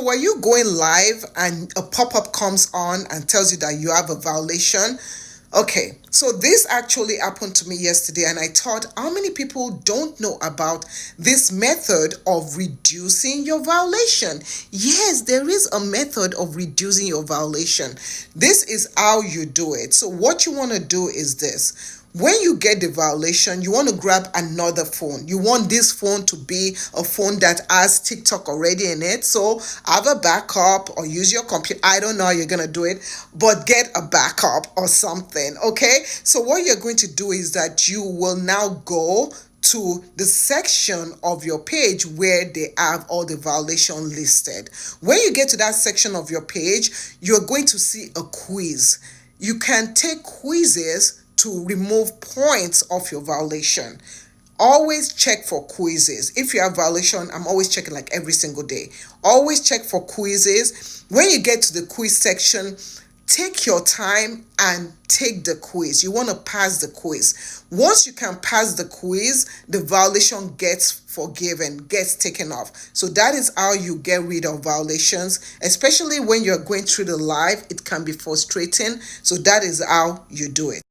Were you going live and a pop-up comes on and tells you that you have a violation? Okay, so this actually happened to me yesterday, and I thought, how many people don't know about this method of reducing your violation? Yes, there is a method of reducing your violation. This is how you do it. So, what you want to do is this. When you get the violation, you want to grab another phone. You want this phone to be a phone that has TikTok already in it. So have a backup or use your computer. I don't know how you're going to do it, but get a backup or something. Okay. So what you're going to do is that you will now go to the section of your page where they have all the violation listed. When you get to that section of your page, you're going to see a quiz. You can take quizzes to remove points of your violation. Always check for quizzes. If you have violation, I'm always checking like every single day. Always check for quizzes. When you get to the quiz section, take your time and take the quiz. You want to pass the quiz. Once you can pass the quiz, the violation gets forgiven, gets taken off. So that is how you get rid of violations, especially when you're going through the live. It can be frustrating. So that is how you do it.